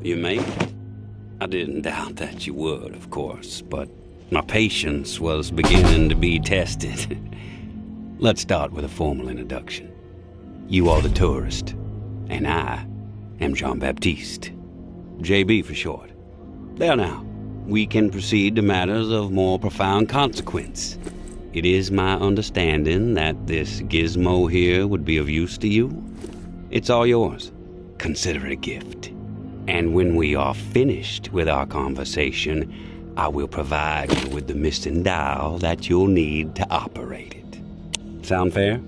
You mate? I didn't doubt that you would, of course, but my patience was beginning to be tested. Let's start with a formal introduction. You are the tourist, and I am Jean-Baptiste. JB for short. There now, we can proceed to matters of more profound consequence. It is my understanding that this gizmo here would be of use to you. It's all yours. Consider it a gift. And when we are finished with our conversation, I will provide you with the missing dial that you'll need to operate it. Sound fair?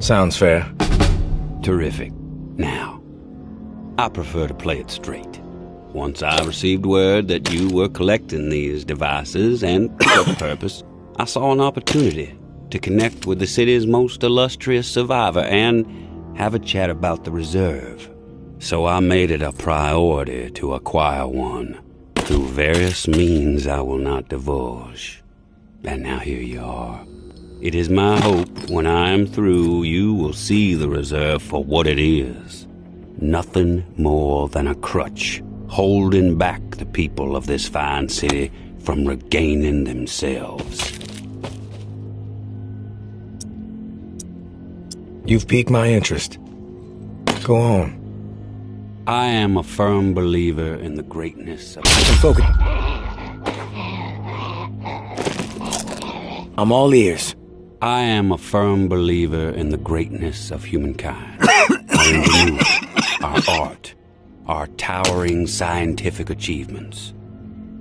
Sounds fair. Terrific. Now, I prefer to play it straight. Once I received word that you were collecting these devices and for the purpose, I saw an opportunity to connect with the city's most illustrious survivor and have a chat about the reserve. So I made it a priority to acquire one through various means I will not divulge. And now here you are. It is my hope when I am through, you will see the reserve for what it is. Nothing more than a crutch holding back the people of this fine city from regaining themselves. You've piqued my interest. Go on. I am a firm believer in the greatness of... Focus. I'm all ears. I am a firm believer in the greatness of humankind. Our ingenuity, our art, our towering scientific achievements.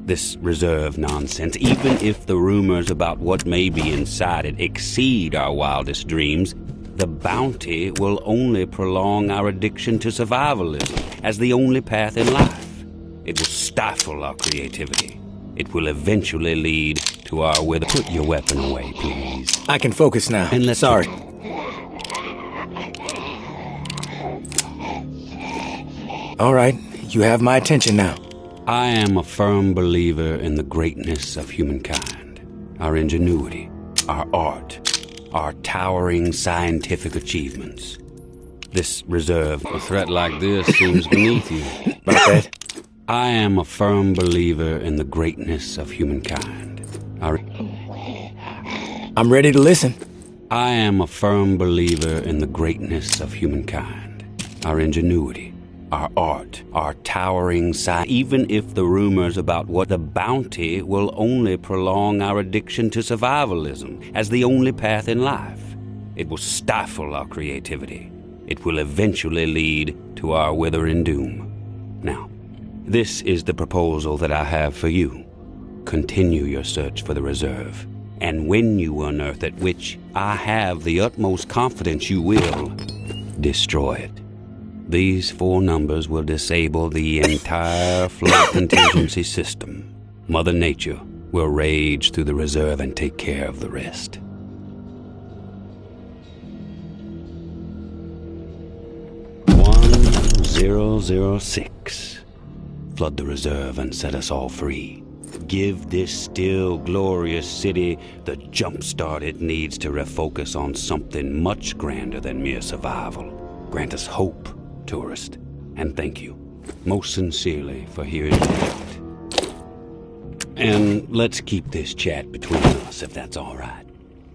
This reserve nonsense, even if the rumors about what may be inside it exceed our wildest dreams, the bounty will only prolong our addiction to survivalism as the only path in life. It will stifle our creativity. It will eventually lead to our wither. Put your weapon away, please. I can focus now. And let's... Sorry. All right, you have my attention now. I am a firm believer in the greatness of humankind, our ingenuity, our art, our towering scientific achievements. This reserve, a threat like this seems beneath you. About that? I am a firm believer in the greatness of humankind. I'm ready to listen. I am a firm believer in the greatness of humankind, our ingenuity, our art, our towering science. Even if the rumors about what the bounty will only prolong our addiction to survivalism as the only path in life. It will stifle our creativity. It will eventually lead to our withering doom. Now, this is the proposal that I have for you. Continue your search for the reserve, and when you unearth it, which I have the utmost confidence you will, destroy it. These 4 numbers will disable the entire flood contingency system. Mother Nature will rage through the reserve and take care of the rest. 006. Flood the reserve and set us all free. Give this still glorious city the jumpstart it needs to refocus on something much grander than mere survival. Grant us hope, tourist, and thank you, most sincerely, for hearing me out. And let's keep this chat between us, if that's all right.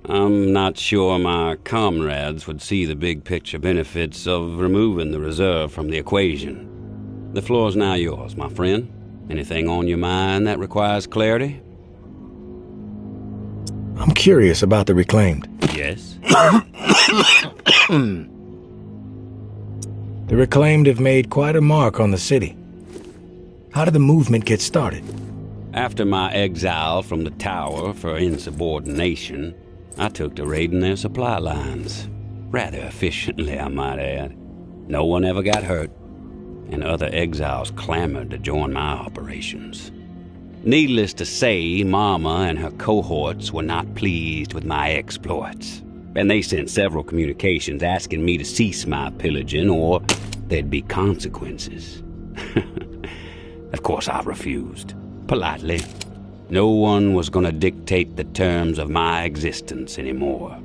I'm not sure my comrades would see the big picture benefits of removing the reserve from the equation. The floor's now yours, my friend. Anything on your mind that requires clarity? I'm curious about the Reclaimed. Yes? The Reclaimed have made quite a mark on the city. How did the movement get started? After my exile from the tower for insubordination, I took to raiding their supply lines. Rather efficiently, I might add. No one ever got hurt, and other exiles clamored to join my operations. Needless to say, Mama and her cohorts were not pleased with my exploits, and they sent several communications asking me to cease my pillaging or there'd be consequences. Of course, I refused, politely. No one was going to dictate the terms of my existence anymore.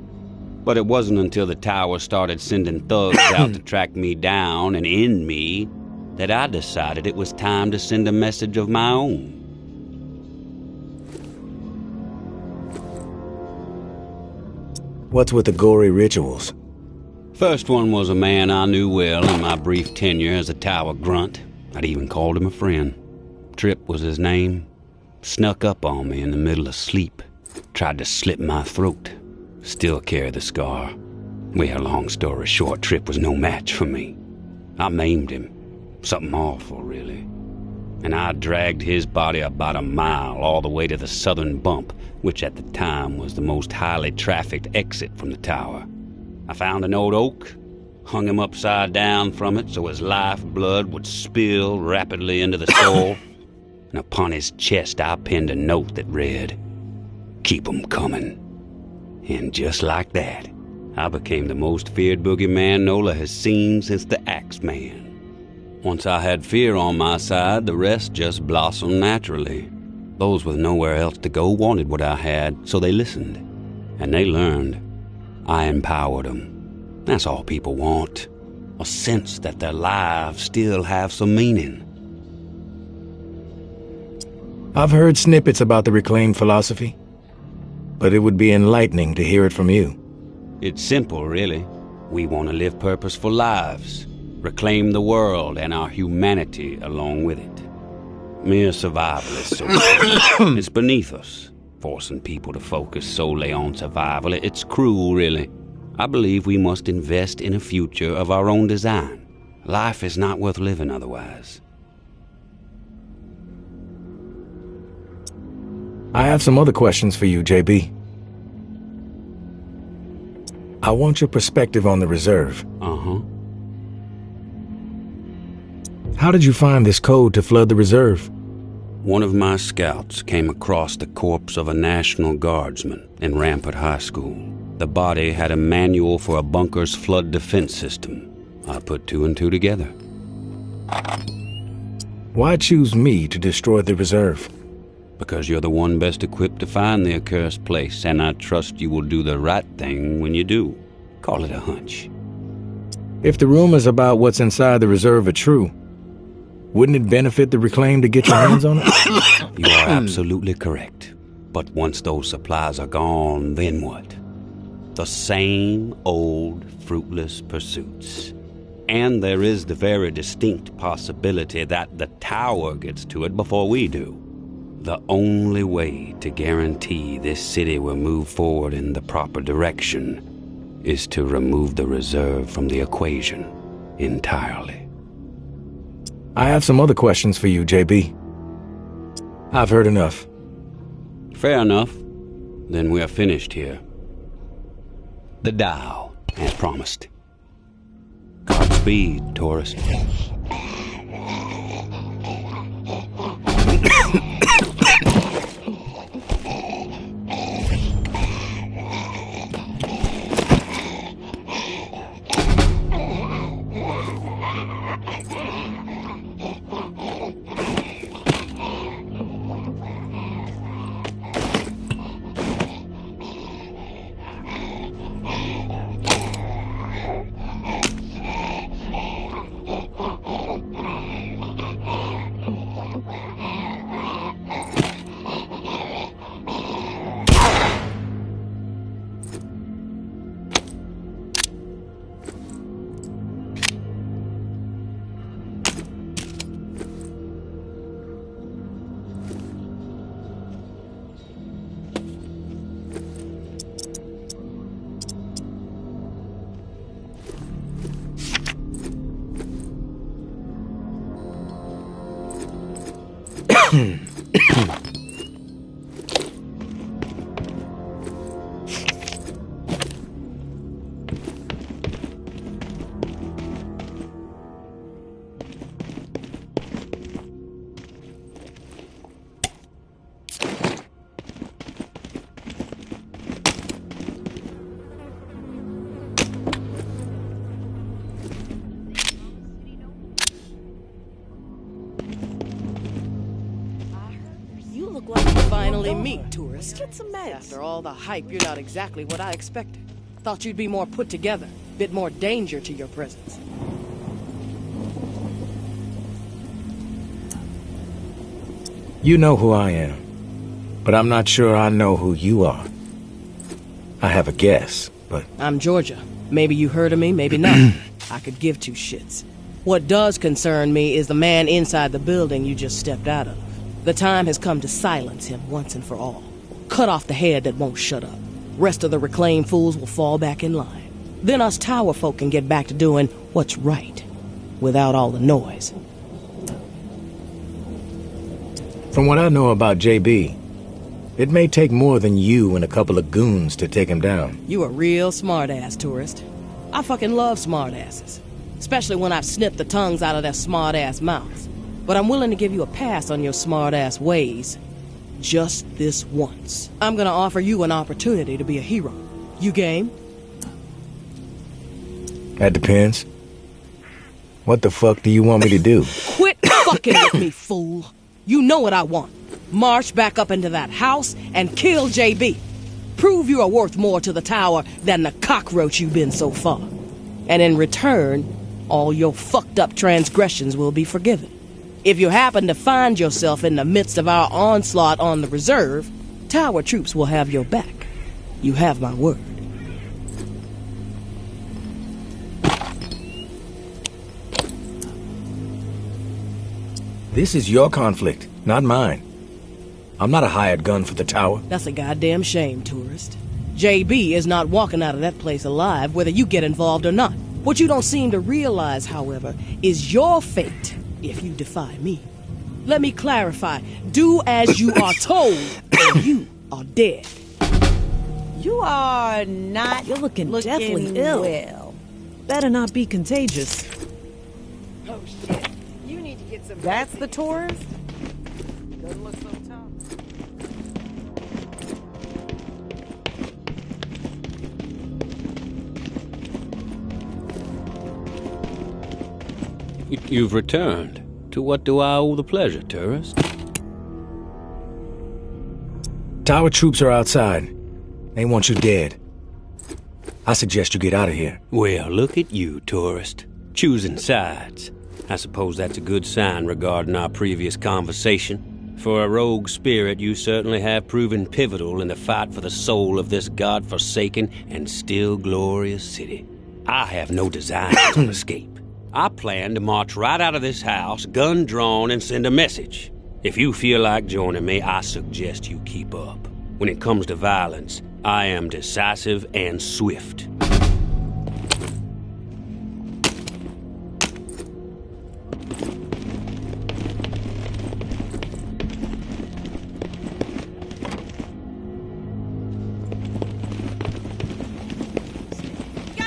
But it wasn't until the tower started sending thugs out to track me down and end me that I decided it was time to send a message of my own. What's with the gory rituals? First one was a man I knew well in my brief tenure as a tower grunt. I'd even called him a friend. Trip was his name. Snuck up on me in the middle of sleep. Tried to slit my throat. Still carry the scar. Well, long story short, Trip was no match for me. I maimed him. Something awful, really. And I dragged his body about a mile all the way to the southern bump, which at the time was the most highly trafficked exit from the tower. I found an old oak, hung him upside down from it so his lifeblood would spill rapidly into the soil, and upon his chest I pinned a note that read, "Keep 'em coming." And just like that, I became the most feared boogeyman Nola has seen since the Axeman. Once I had fear on my side, the rest just blossomed naturally. Those with nowhere else to go wanted what I had, so they listened. And they learned. I empowered them. That's all people want. A sense that their lives still have some meaning. I've heard snippets about the Reclaimed philosophy, but it would be enlightening to hear it from you. It's simple, really. We want to live purposeful lives. Reclaim the world and our humanity along with it. Mere survival is so it's beneath us, forcing people to focus solely on survival. It's cruel, really. I believe we must invest in a future of our own design. Life is not worth living otherwise. I have some other questions for you, JB. I want your perspective on the reserve. Uh-huh. How did you find this code to flood the reserve? One of my scouts came across the corpse of a National Guardsman in Rampart High School. The body had a manual for a bunker's flood defense system. I put two and two together. Why choose me to destroy the reserve? Because you're the one best equipped to find the accursed place, and I trust you will do the right thing when you do. Call it a hunch. If the rumors about what's inside the reserve are true, wouldn't it benefit the Reclaimed to get your hands on it? You are absolutely correct. But once those supplies are gone, then what? The same old fruitless pursuits. And there is the very distinct possibility that the tower gets to it before we do. The only way to guarantee this city will move forward in the proper direction is to remove the reserve from the equation entirely. I have some other questions for you, JB. I've heard enough. Fair enough. Then we are finished here. The dial, as promised. Godspeed, tourist. You look like you finally meet, tourist. Get some meds. After all the hype, you're not exactly what I expected. Thought you'd be more put together, bit more danger to your presence. You know who I am, but I'm not sure I know who you are. I have a guess, but... I'm Georgia. Maybe you heard of me, maybe not. I could give two shits. What does concern me is the man inside the building you just stepped out of. The time has come to silence him once and for all. Cut off the head that won't shut up. Rest of the reclaimed fools will fall back in line. Then us tower folk can get back to doing what's right, without all the noise. From what I know about JB, it may take more than you and a couple of goons to take him down. You a real smart-ass, tourist. I fucking love smart-asses. Especially when I've snipped the tongues out of their smart-ass mouths. But I'm willing to give you a pass on your smart-ass ways. Just this once. I'm gonna offer you an opportunity to be a hero. You game? That depends. What the fuck do you want me to do? Quit fucking with me, fool. You know what I want. March back up into that house and kill JB. Prove you are worth more to the tower than the cockroach you've been so far. And in return, all your fucked up transgressions will be forgiven. If you happen to find yourself in the midst of our onslaught on the reserve, tower troops will have your back. You have my word. This is your conflict, not mine. I'm not a hired gun for the tower. That's a goddamn shame, tourist. JB is not walking out of that place alive, whether you get involved or not. What you don't seem to realize, however, is your fate if you defy me. Let me clarify. Do as you are told, or you are dead. You are not. You're looking deathly ill. Well, Better not be contagious. Oh shit. You need to get some. that's the tourist. Doesn't look so tough. You've returned. To what do I owe the pleasure, tourist? Tower troops are outside. They want you dead. I suggest you get out of here. Well, look at you, tourist. Choosing sides. I suppose that's a good sign regarding our previous conversation. For a rogue spirit, you certainly have proven pivotal in the fight for the soul of this god-forsaken and still glorious city. I have no desire to escape. I plan to march right out of this house, gun drawn, and send a message. If you feel like joining me, I suggest you keep up. When it comes to violence, I am decisive and swift.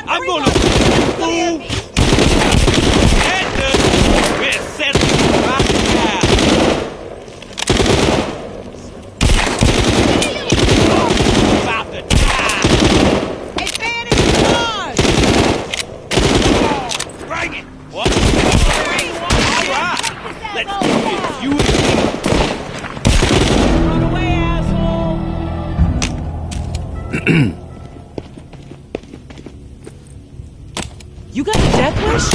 I'm gonna move. We're set right now. About to die. Advantage charge! Bring it. What? All right. Let's do this. You Run away, asshole! You got a death wish?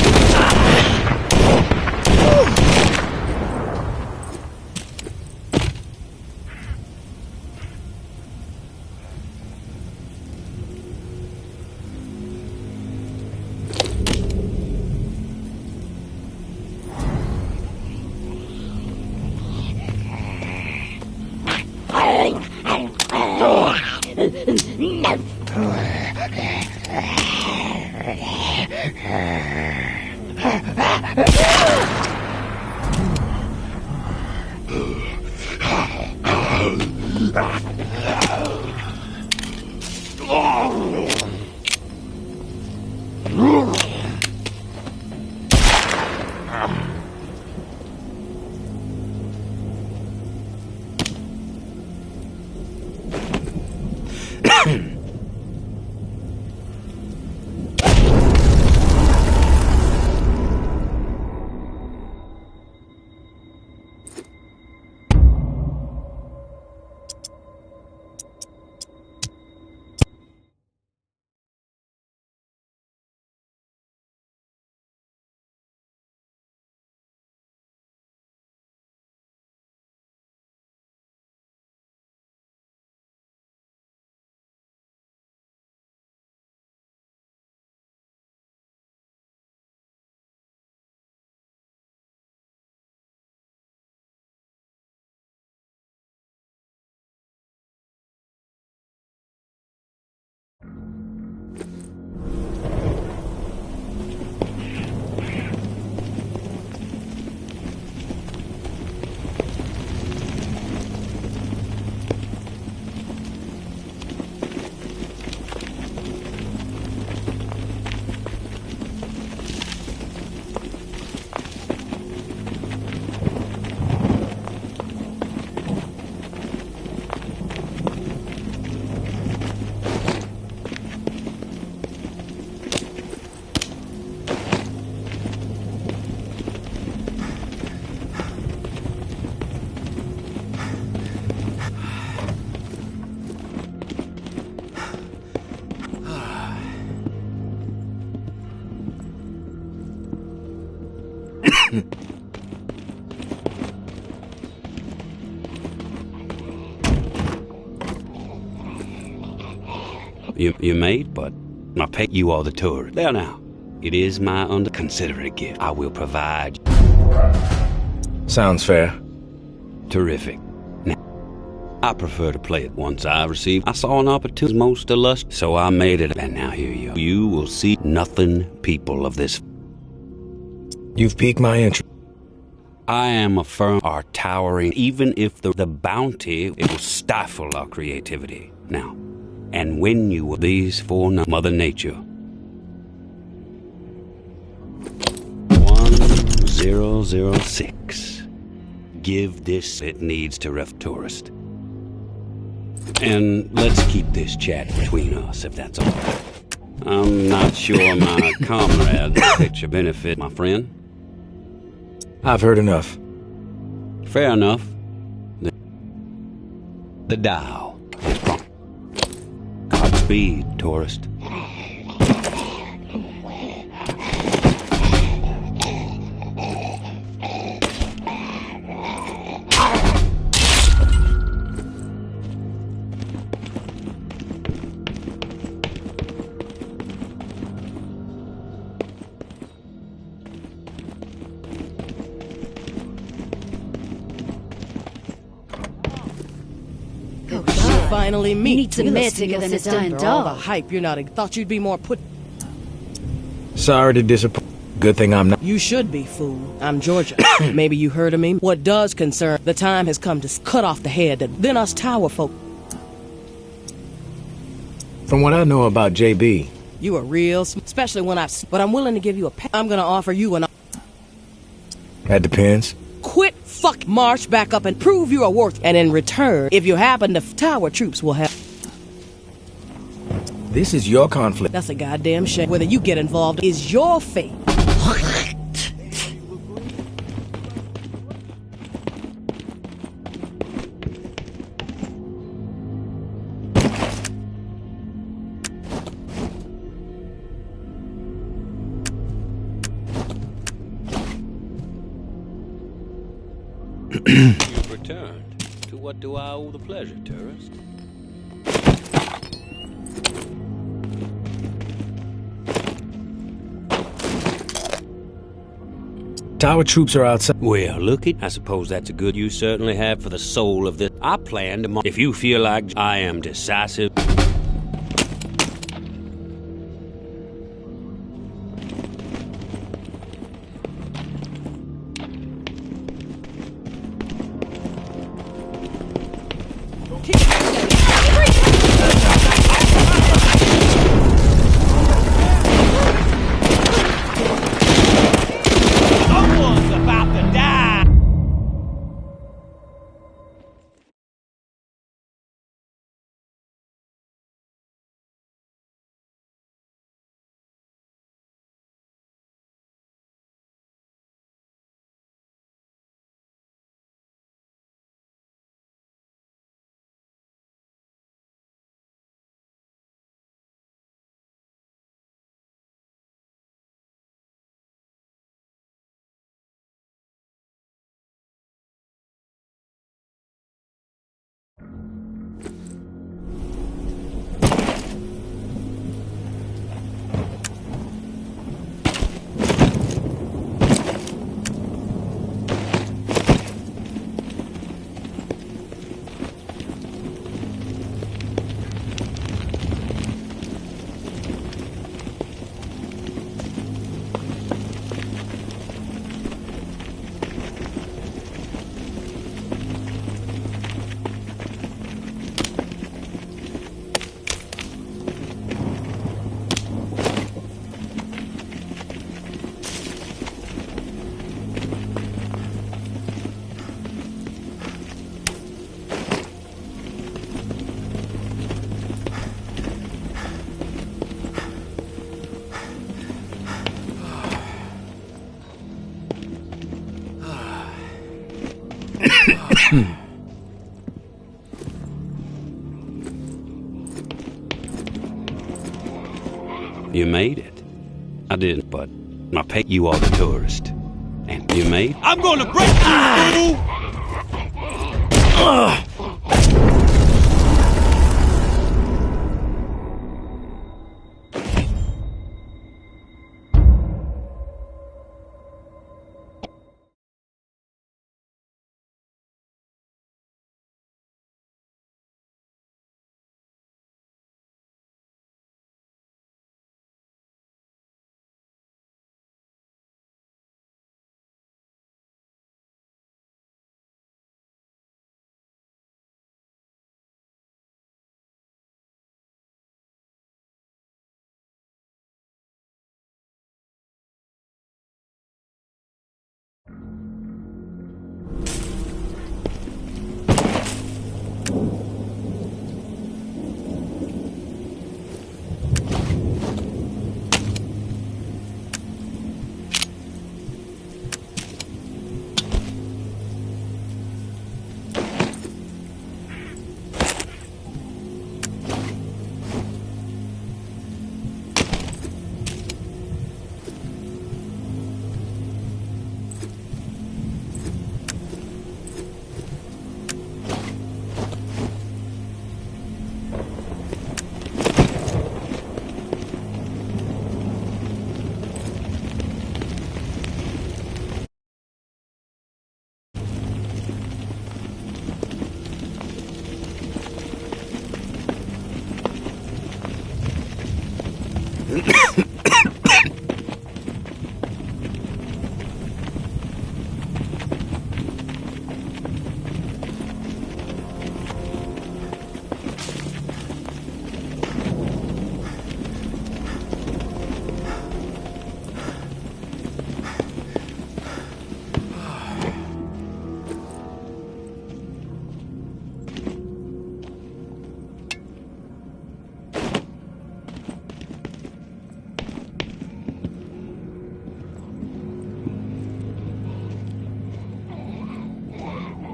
You made, but I pay you all the tour. There now. It is my considerate gift. I will provide. Sounds fair. Terrific. Now, I prefer to play it once I saw an opportunity most illustrious, so I made it. And now here you are. You will see nothing people of this. You've piqued my interest. I am a firm are towering, even if the bounty, it will stifle our creativity. Now, and when you these for Mother Nature. 1006. Give this it needs to ref tourist. And let's keep this chat between us, if that's all right. I'm not sure my comrade will picture benefit, my friend. I've heard enough. Fair enough. The dial is prompt. Godspeed, tourist. Finally meet. You need some meds bigger than a dying After all the dog. hype, you're not. Thought you'd be more put. Sorry to disappoint. Good thing I'm not. You should be, fool. I'm Georgia. Maybe you heard of me. What does concern? The time has come to cut off the head. Then us tower folk. From what I know about JB, You are real, especially when But I'm willing to give you a. I'm gonna offer you an. that depends. Quit fuck. March back up and prove you are worth. And in return, if you happen to, tower troops will have. This is your conflict. That's a goddamn shame. Whether you get involved is your fate. You've returned. To what do I owe the pleasure, tourist? Tower troops are outside. Well, look it. I suppose that's a good you certainly have for the soul of this. I plan to. If you feel like I am decisive. You made it. I didn't, but I pay you are the tourist. And you made... I'm gonna break you, fool!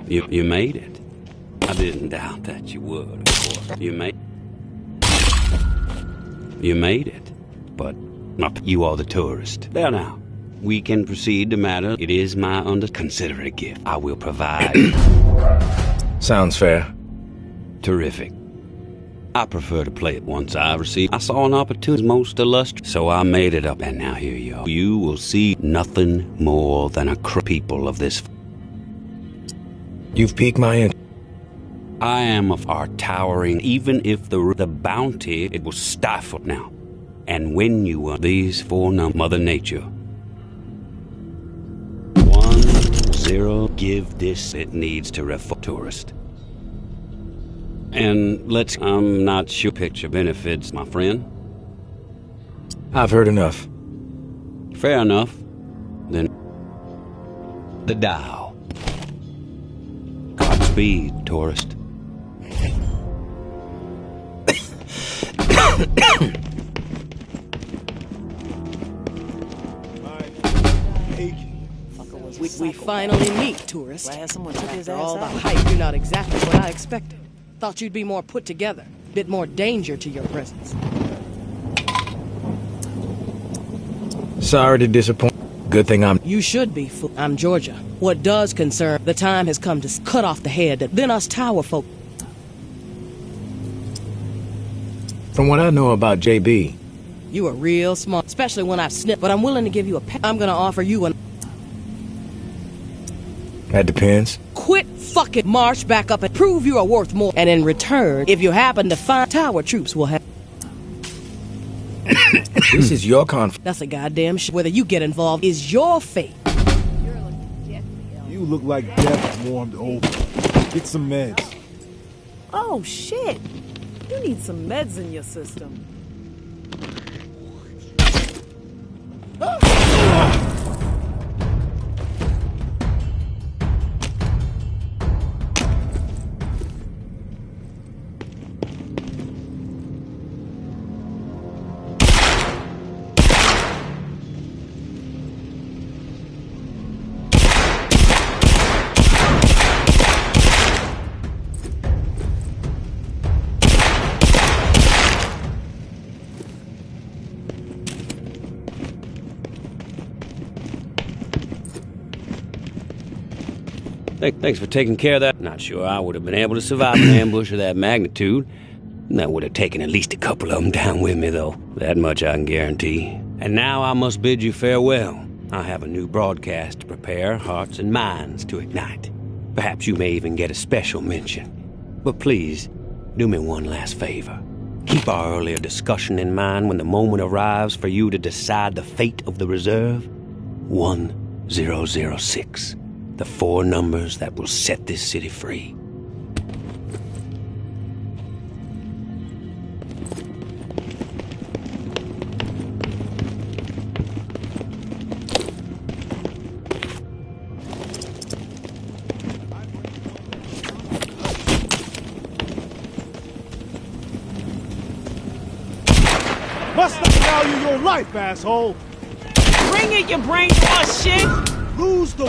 You made it. I didn't doubt that you would, of course. You made it. But you are the tourist. There now. We can proceed to matter. It is my consider it a gift. I will provide. Sounds fair. Terrific. I prefer to play it once I receive. I saw an opportunity most illustrious, so I made it up, and now here you are. You will see nothing more than a people of this. You've piqued my interest. I am of our towering, even if the bounty, it was stifled now. And when you were these four Mother Nature. 1, 0, give this, it needs to refer tourist. And I'm not sure picture benefits, my friend. I've heard enough. Fair enough. Then, the Tao. Godspeed, tourist. We finally meet, tourist. Glad someone took his After ass all the out. hype, you're not exactly what I expected. Thought you'd be more put together, bit more danger to your presence. Sorry to disappoint. Good thing I'm... You should be, fool. I'm Georgia. What does concern, the time has come to cut off the head, then us tower folk. From what I know about JB, You are real smart, especially when I've snipped, but I'm willing to give you I'm gonna offer you an... that depends. Quit fucking march back up and prove you are worth more. And in return, if you happen to find tower troops will have... This is your conflict. That's a goddamn shit. Whether you get involved is your fate. You look like death warmed over. Get some meds. Oh, shit. You need some meds in your system. Thanks for taking care of that. Not sure I would have been able to survive an ambush of that magnitude. That would have taken at least a couple of them down with me, though. That much I can guarantee. And now I must bid you farewell. I have a new broadcast to prepare, hearts and minds to ignite. Perhaps you may even get a special mention. But please, do me one last favor. Keep our earlier discussion in mind when the moment arrives for you to decide the fate of the reserve. 1006. The 4 numbers that will set this city free. Must not value your life, asshole! Bring it, you brainwash shit! Lose the...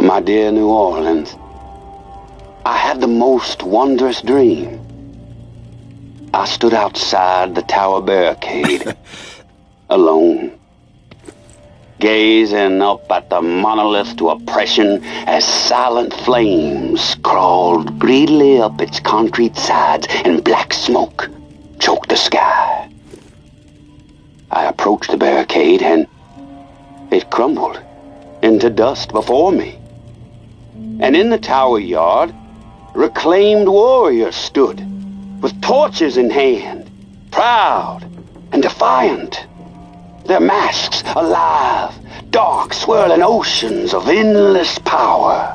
My dear New Orleans, I had the most wondrous dream. I stood outside the tower barricade, alone, gazing up at the monolith to oppression as silent flames crawled greedily up its concrete sides and black smoke choked the sky. I approached the barricade and it crumbled into dust before me. And in the tower yard, reclaimed warriors stood, with torches in hand, proud and defiant. Their masks alive, dark swirling oceans of endless power.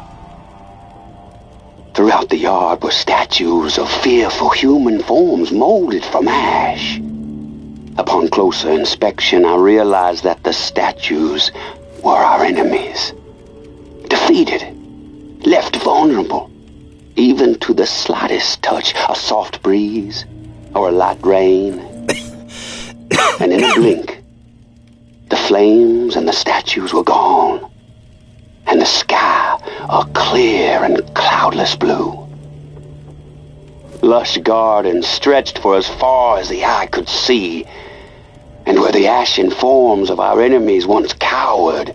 Throughout the yard were statues of fearful human forms molded from ash. Upon closer inspection, I realized that the statues were our enemies. Defeated, left vulnerable, even to the slightest touch, a soft breeze or a light rain. And in a blink, The flames and the statues were gone, and the sky a clear and cloudless blue. Lush gardens stretched for as far as the eye could see, and where the ashen forms of our enemies once cowered,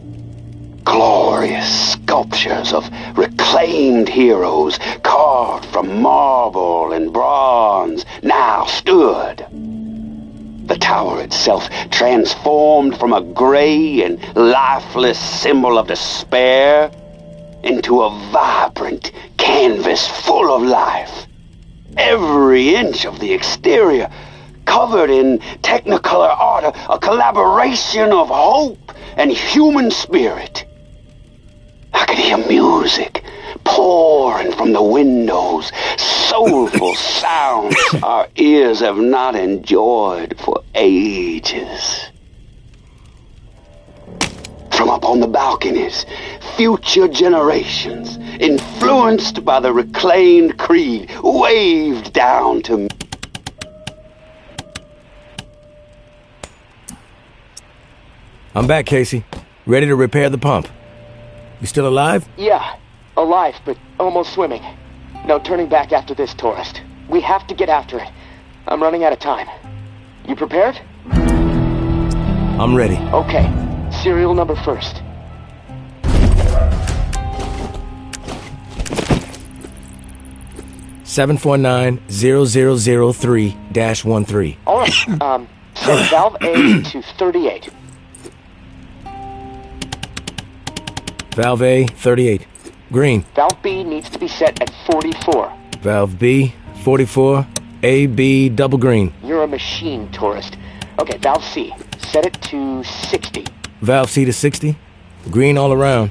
glorious sculptures of reclaimed heroes carved from marble and bronze now stood. The tower itself, transformed from a gray and lifeless symbol of despair into a vibrant canvas full of life. Every inch of the exterior covered in Technicolor art, a collaboration of hope and human spirit. I could hear music pouring from the windows, soulful sounds our ears have not enjoyed for ages. From up on the balconies, future generations, influenced by the reclaimed creed, waved down to me. I'm back, Casey. Ready to repair the pump. You still alive? Yeah, alive, but almost swimming. No turning back after this, tourist. We have to get after it. I'm running out of time. You prepared? I'm ready. Okay. Serial number first. (749-0003-13). All right. Set valve A to 38. Valve A, 38. Green. Valve B needs to be set at 44. Valve B, 44. A, B, double green. You're a machine, tourist. Okay, valve C. Set it to 60. Valve C to 60. Green all around.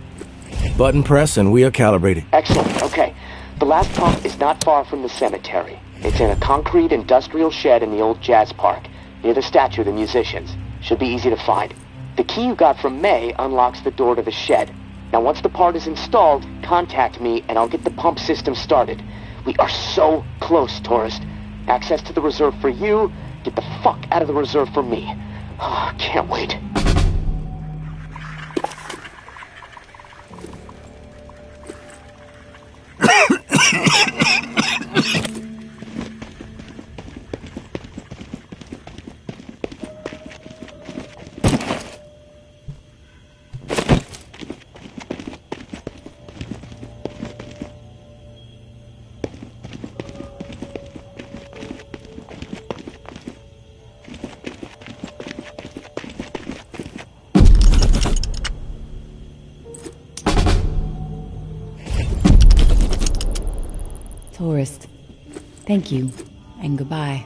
Button press and we are calibrated. Excellent. Okay. The last pump is not far from the cemetery. It's in a concrete industrial shed in the old jazz park, near the statue of the musicians. Should be easy to find. The key you got from May unlocks the door to the shed. Now, once the part is installed, contact me and I'll get the pump system started. We are so close, tourist. Access to the reserve for you. Get the fuck out of the reserve for me. Oh, can't wait. Tourist, thank you, and goodbye.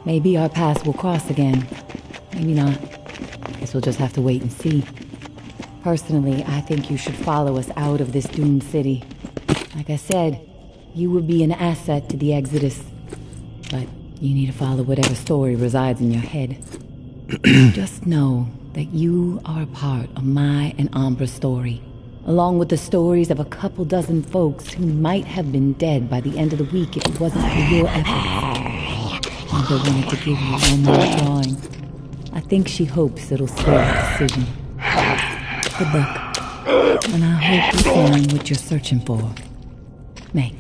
Maybe our paths will cross again. Maybe not. Guess we'll just have to wait and see. Personally, I think you should follow us out of this doomed city. Like I said, you would be an asset to the Exodus. But you need to follow whatever story resides in your head. Just know that you are a part of my and Umbra's story, along with the stories of a couple dozen folks who might have been dead by the end of the week if it wasn't for your efforts. Umbra wanted to give you one more drawing. I think she hopes it'll sway the decision. Good luck, and I hope you find what you're searching for. May.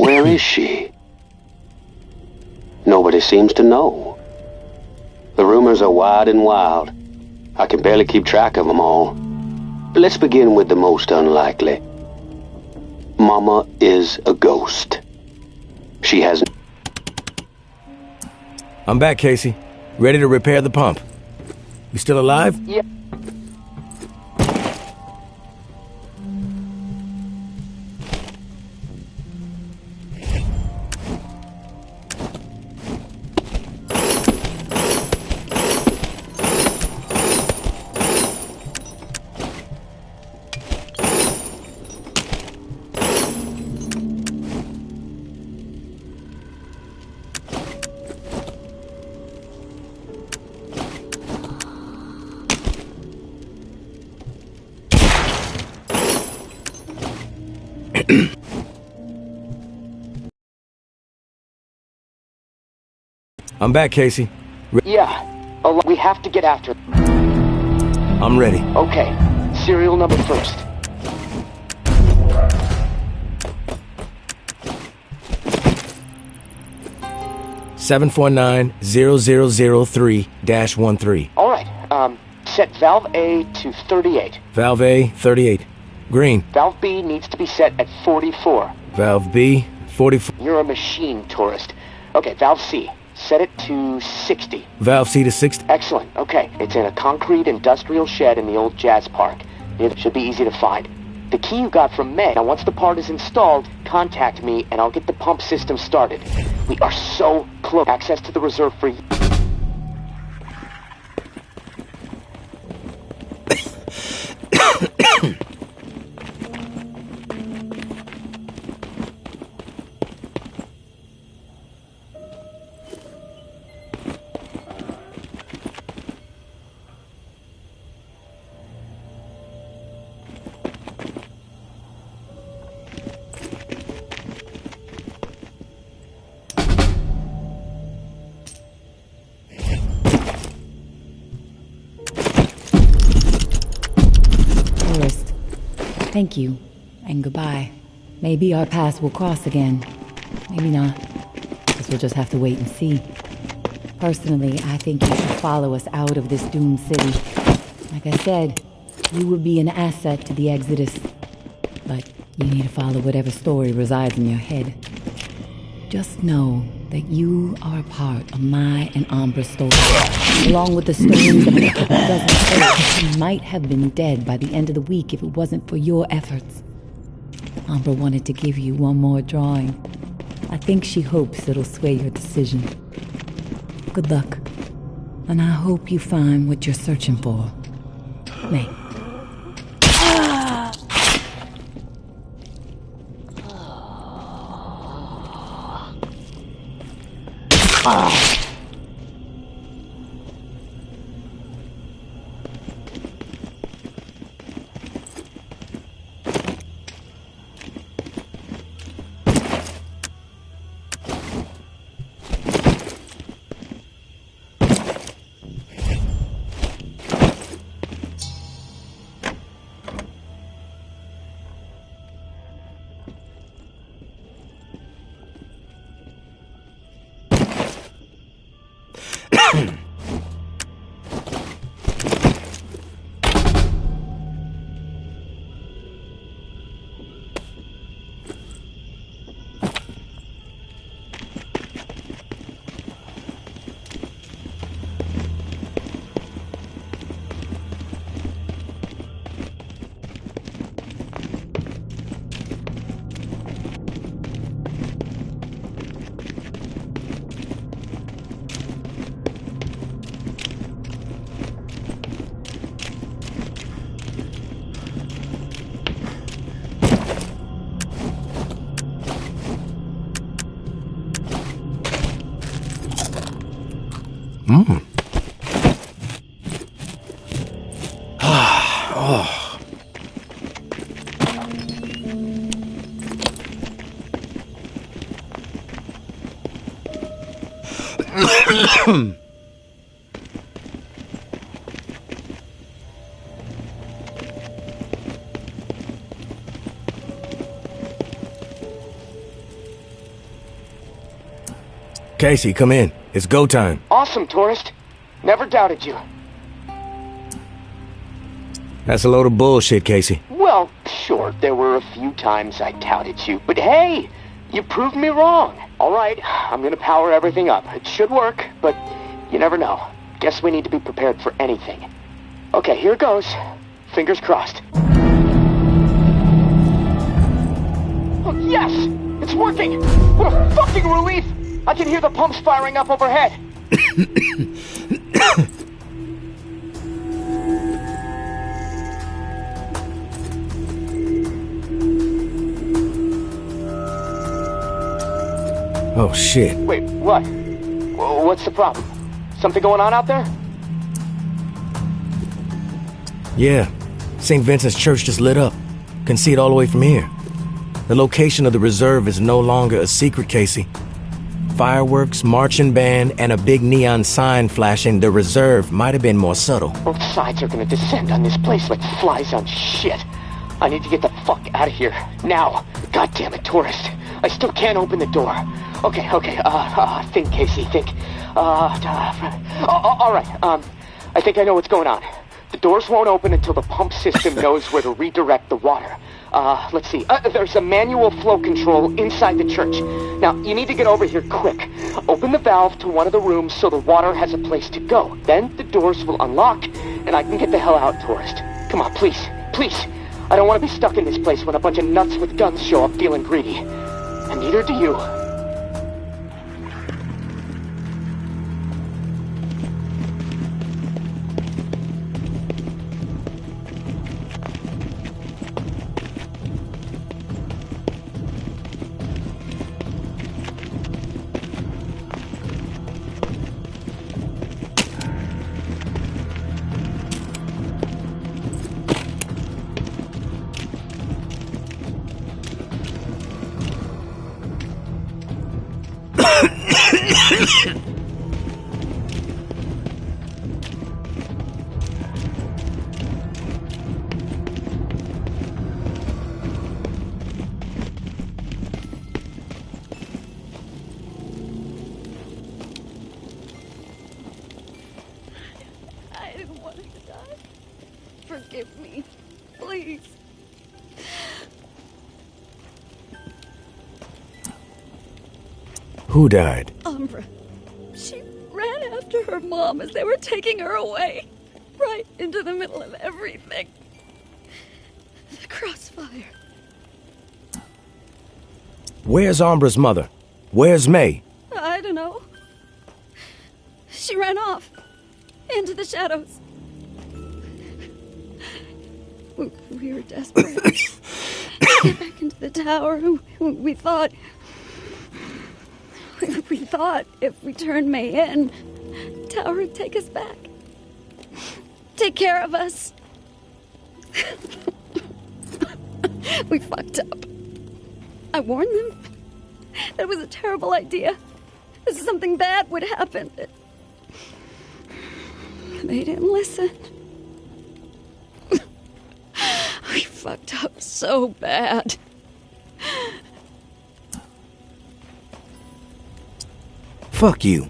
Where is she? Nobody seems to know. The rumors are wide and wild. I can barely keep track of them all. Let's begin with the most unlikely. Mama is a ghost. She has... I'm back, Casey. Ready to repair the pump. You still alive? Yeah. I'm back, Casey. Yeah, we have to get after it. I'm ready. Okay, serial number first. (749-0003-13). All right, set valve A to 38. Valve A, 38. Green. Valve B needs to be set at 44. Valve B, 44. You're a machine, tourist. Okay, valve C. Set it to 60. Valve C to 60. Excellent. Okay, it's in a concrete industrial shed in the old Jazz Park. It should be easy to find. The key you got from May. Now, once the part is installed, contact me and I'll get the pump system started. We are so close. Access to the reserve for you. Thank you, and goodbye. Maybe our paths will cross again. Maybe not. Guess we'll just have to wait and see. Personally, I think you should follow us out of this doomed city. Like I said, you would be an asset to the Exodus. But you need to follow whatever story resides in your head. Just know that you are a part of my and Umbra's story, along with the stories of a couple dozen folks who might have been dead by the end of the week if it wasn't for your efforts. Umbra wanted to give you one more drawing. I think she hopes it'll sway your decision. Good luck, and I hope you find what you're searching for. May. Casey, come in. It's go time. Awesome, tourist. Never doubted you. That's a load of bullshit, Casey. Well, sure, there were a few times I doubted you, but hey, you proved me wrong. All right, I'm gonna power everything up. It should work, but you never know. Guess we need to be prepared for anything. Okay, here goes. Fingers crossed. Oh, yes! It's working! What a fucking relief! I can hear the pumps firing up overhead. Oh, shit. Wait, what? What's the problem? Something going on out there? Yeah. St. Vincent's Church just lit up. Can see it all the way from here. The location of the reserve is no longer a secret, Casey. Fireworks, marching band, and a big neon sign flashing the reserve might have been more subtle. Both sides are gonna descend on this place like flies on shit. I need to get the fuck out of here. Now. God damn it, tourist. I still can't open the door. Okay. Think, Casey, think. Alright, I think I know what's going on. The doors won't open until the pump system knows where to redirect the water. Let's see. There's a manual flow control inside the church. Now, you need to get over here quick. Open the valve to one of the rooms so the water has a place to go. Then the doors will unlock, and I can get the hell out, tourist. Come on, please. I don't want to be stuck in this place when a bunch of nuts with guns show up feeling greedy. And neither do you. I didn't want him to die. Forgive me, please. Who died? Umbra. She ran after her mom as they were taking her away. Right into the middle of everything. The crossfire. Where's Umbra's mother? Where's May? I don't know. She ran off. Into the shadows. We were desperate. Get back into the tower. We thought if we turned May in, the tower would take us back. Take care of us. We fucked up. I warned them. That was a terrible idea. Something bad would happen. They didn't listen. We fucked up so bad. Fuck you.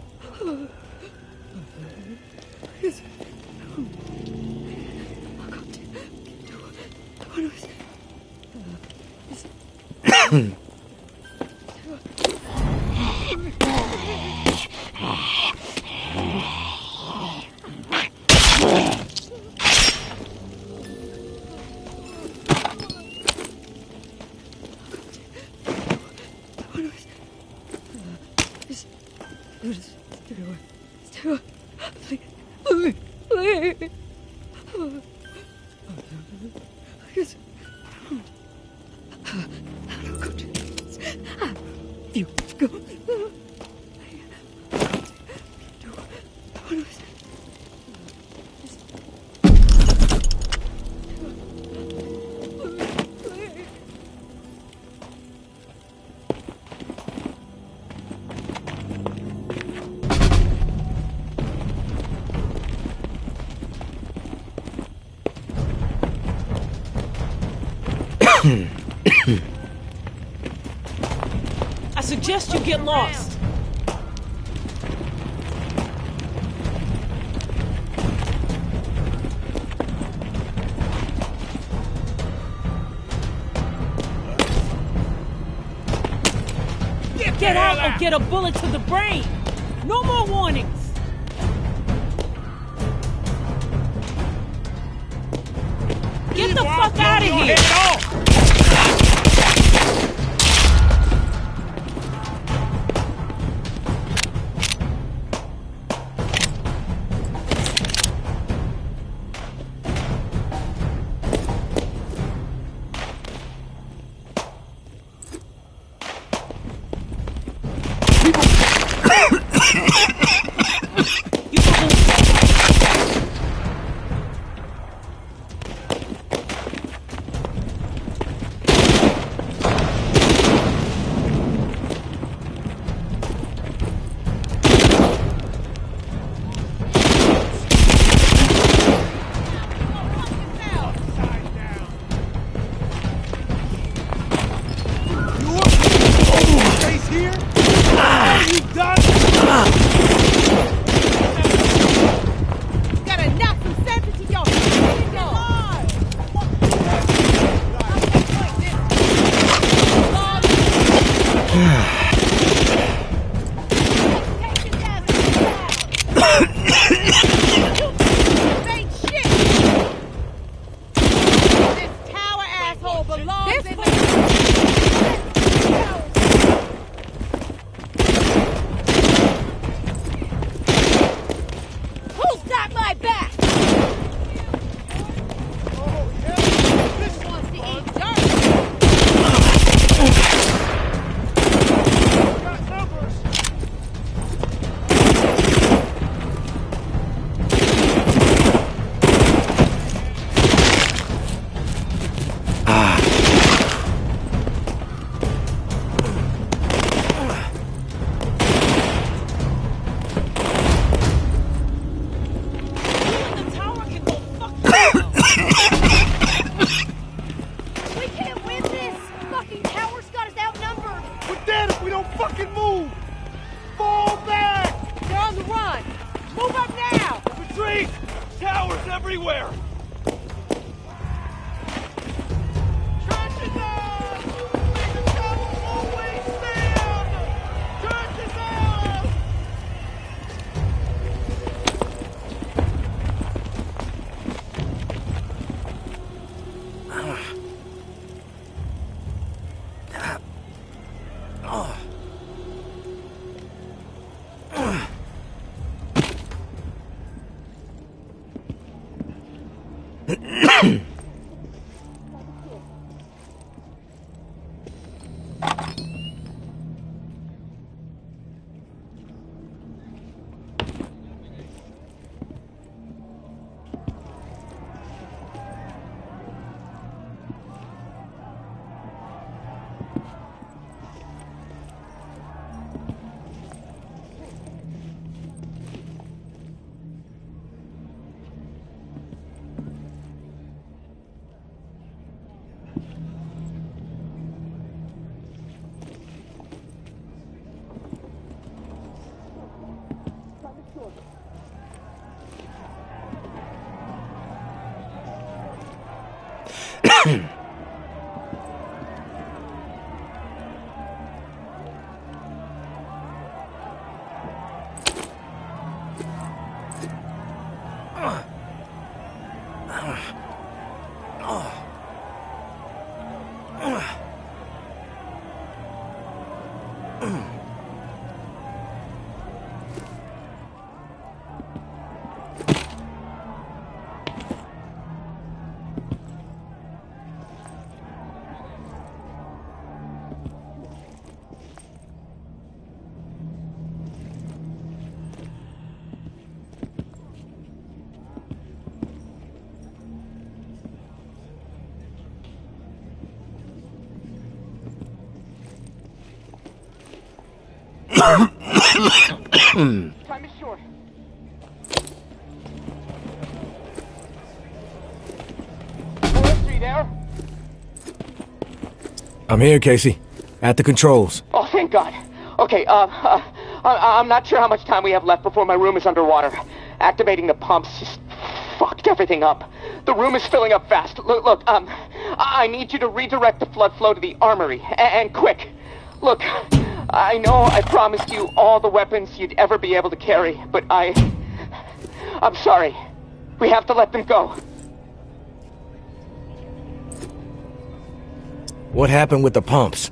I suggest you get lost. Get out or get a bullet to the brain. No more warnings. Get the fuck out of here. fucking tower's got us outnumbered! We're dead if we don't fucking move! Fall back! They're on the run! Move up now! Retreat! Towers everywhere! Trenches up! Make the tower always stand! Trenches up! Time is short. Forrest, are you there? I'm here, Casey. At the controls. Oh, thank God. Okay, I'm not sure how much time we have left before my room is underwater. Activating the pumps just fucked everything up. The room is filling up fast. Look, I need you to redirect the flood flow to the armory, and quick. Look, I know I promised you all the weapons you'd ever be able to carry, but I'm sorry. We have to let them go. What happened with the pumps?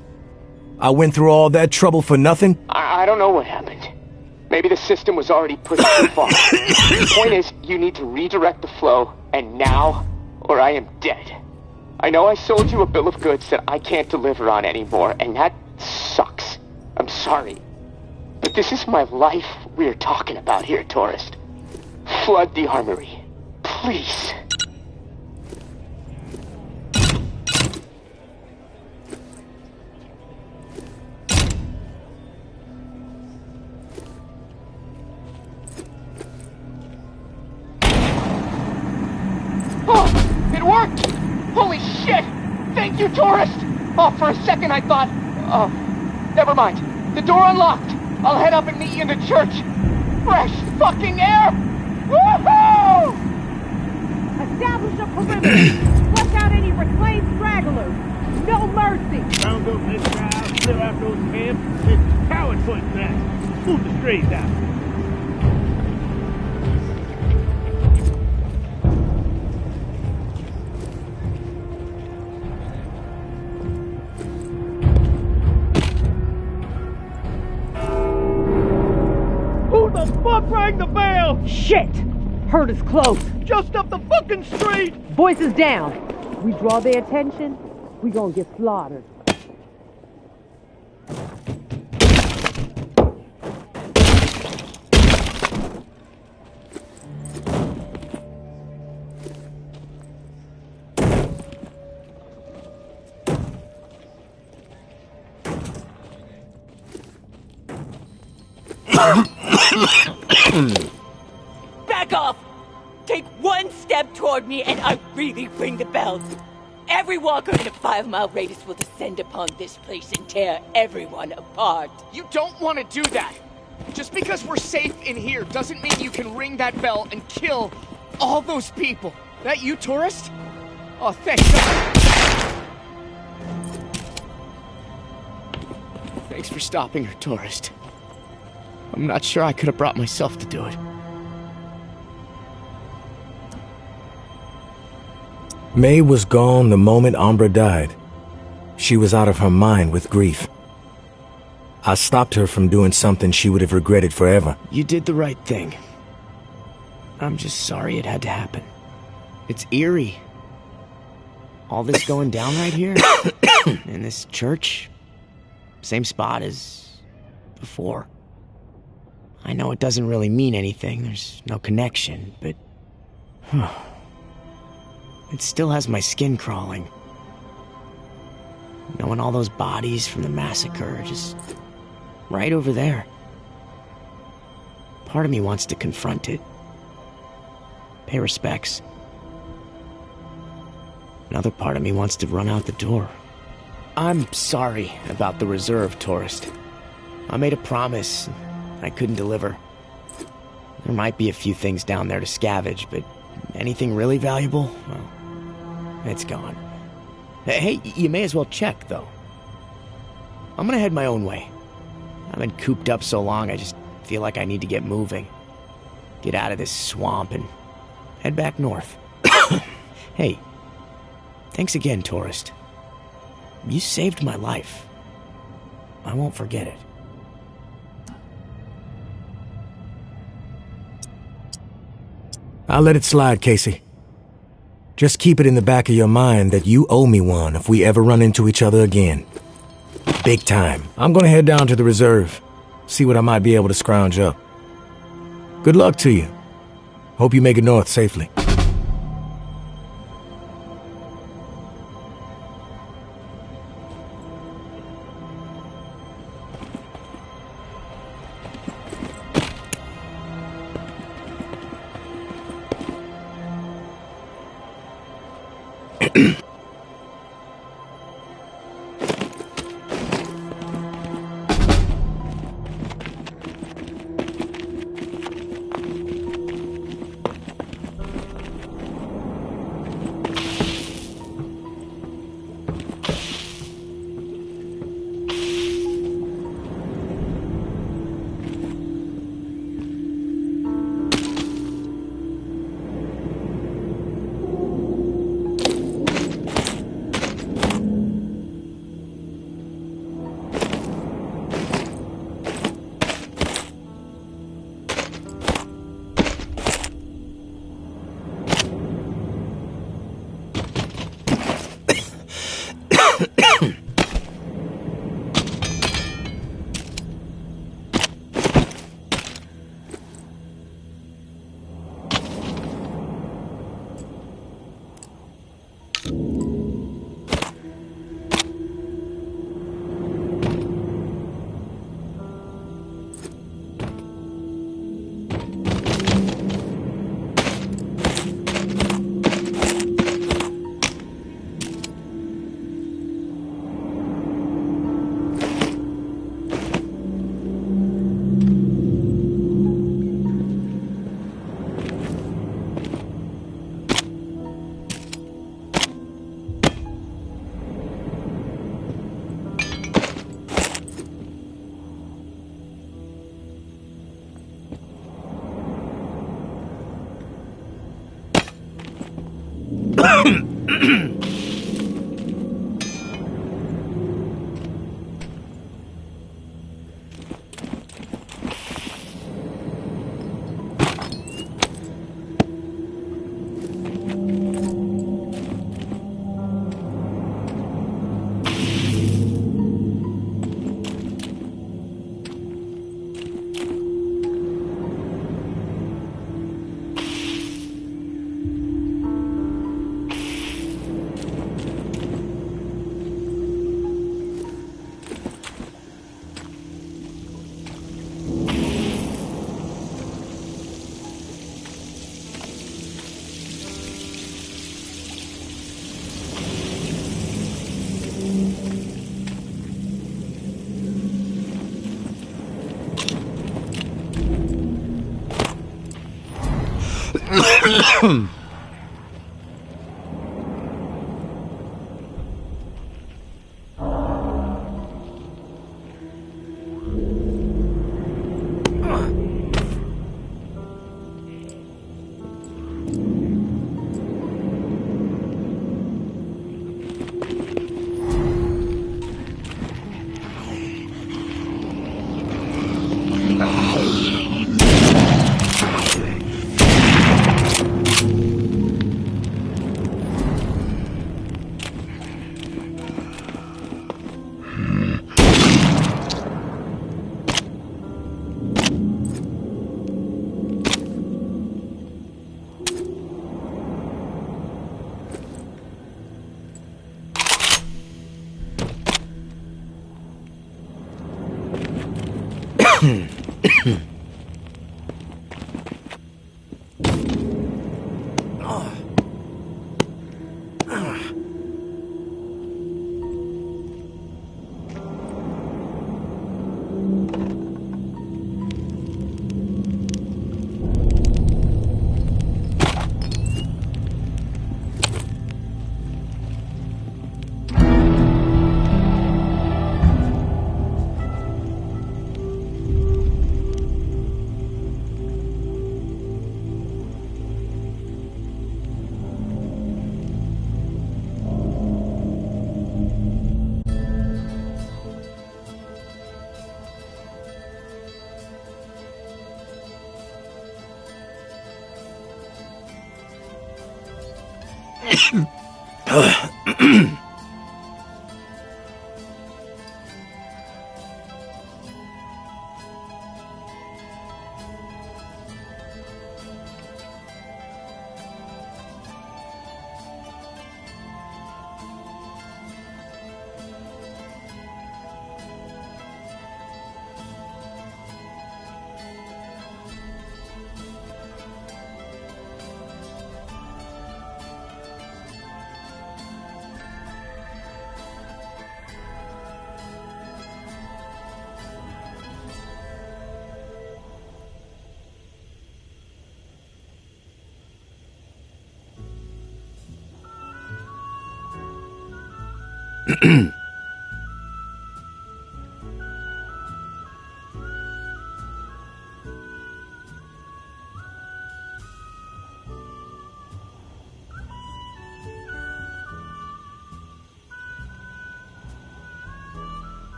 I went through all that trouble for nothing? I don't know what happened. Maybe the system was already pushed too far. The point is, you need to redirect the flow, and now, or I am dead. I know I sold you a bill of goods that I can't deliver on anymore, and that sucks. I'm sorry. But this is my life we're talking about here, tourist. Flood the armory. Please. Oh, it worked! Holy shit! Thank you, tourist! Oh, for a second I thought... Oh, never mind. The door unlocked. I'll head up and meet you in the church. Fresh fucking air! Woohoo! Establish a perimeter. Flush out any reclaimed stragglers. No mercy. Round up this crowd, clear out those camps. It's coward foot next. Move the strays out. Fuck rang the bell! Shit! Hurt is close. Just up the fucking street! Voices down. We draw their attention, we gonna get slaughtered. Back off! Take one step toward me and I really ring the bells. Every walker in a 5-mile radius will descend upon this place and tear everyone apart. You don't want to do that. Just because we're safe in here doesn't mean you can ring that bell and kill all those people. That you, tourist? Oh, thank God. Thanks for stopping her, tourist. I'm not sure I could have brought myself to do it. May was gone the moment Umbra died. She was out of her mind with grief. I stopped her from doing something she would have regretted forever. You did the right thing. I'm just sorry it had to happen. It's eerie. All this going down right here? In this church? Same spot as before. I know it doesn't really mean anything, there's no connection, but... it still has my skin crawling. Knowing all those bodies from the massacre are just right over there. Part of me wants to confront it. Pay respects. Another part of me wants to run out the door. I'm sorry about the reserve, tourist. I made a promise I couldn't deliver. There might be a few things down there to scavenge, but anything really valuable? Well, it's gone. Hey, you may as well check, though. I'm gonna head my own way. I've been cooped up so long, I just feel like I need to get moving. Get out of this swamp and head back north. Hey, thanks again, tourist. You saved my life. I won't forget it. I'll let it slide, Casey. Just keep it in the back of your mind that you owe me one if we ever run into each other again. Big time. I'm gonna head down to the reserve, see what I might be able to scrounge up. Good luck to you. Hope you make it north safely.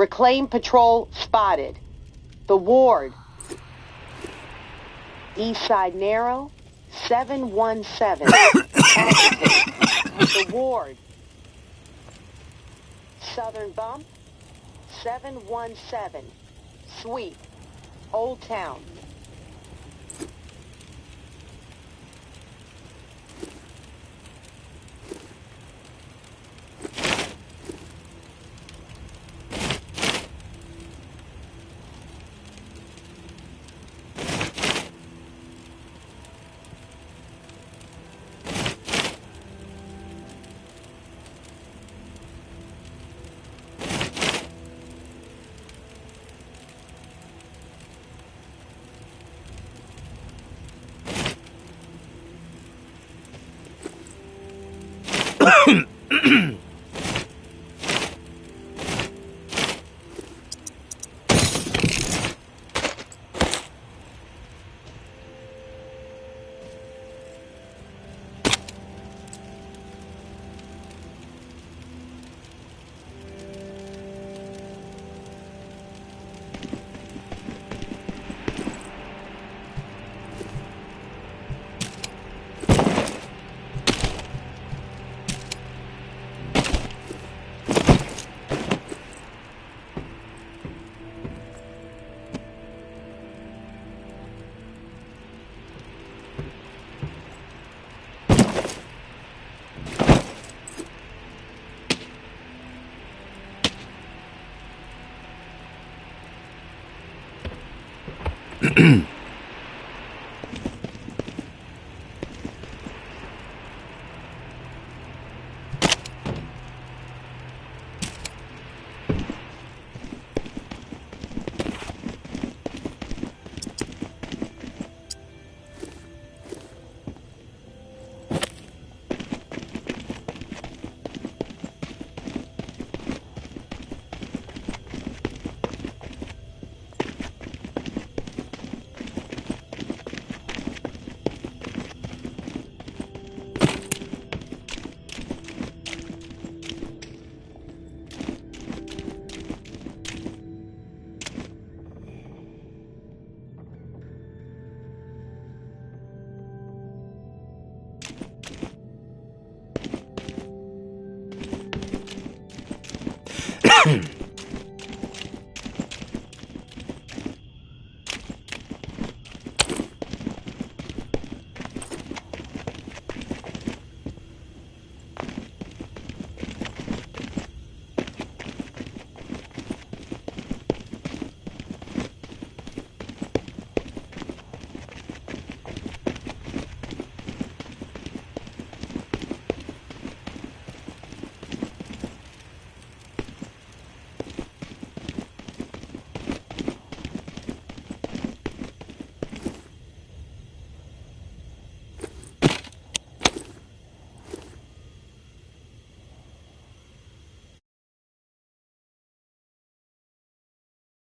Reclaim patrol spotted. The ward. East Side Narrow, 717. The ward. Southern Bump, 717. Sweep. Old Town.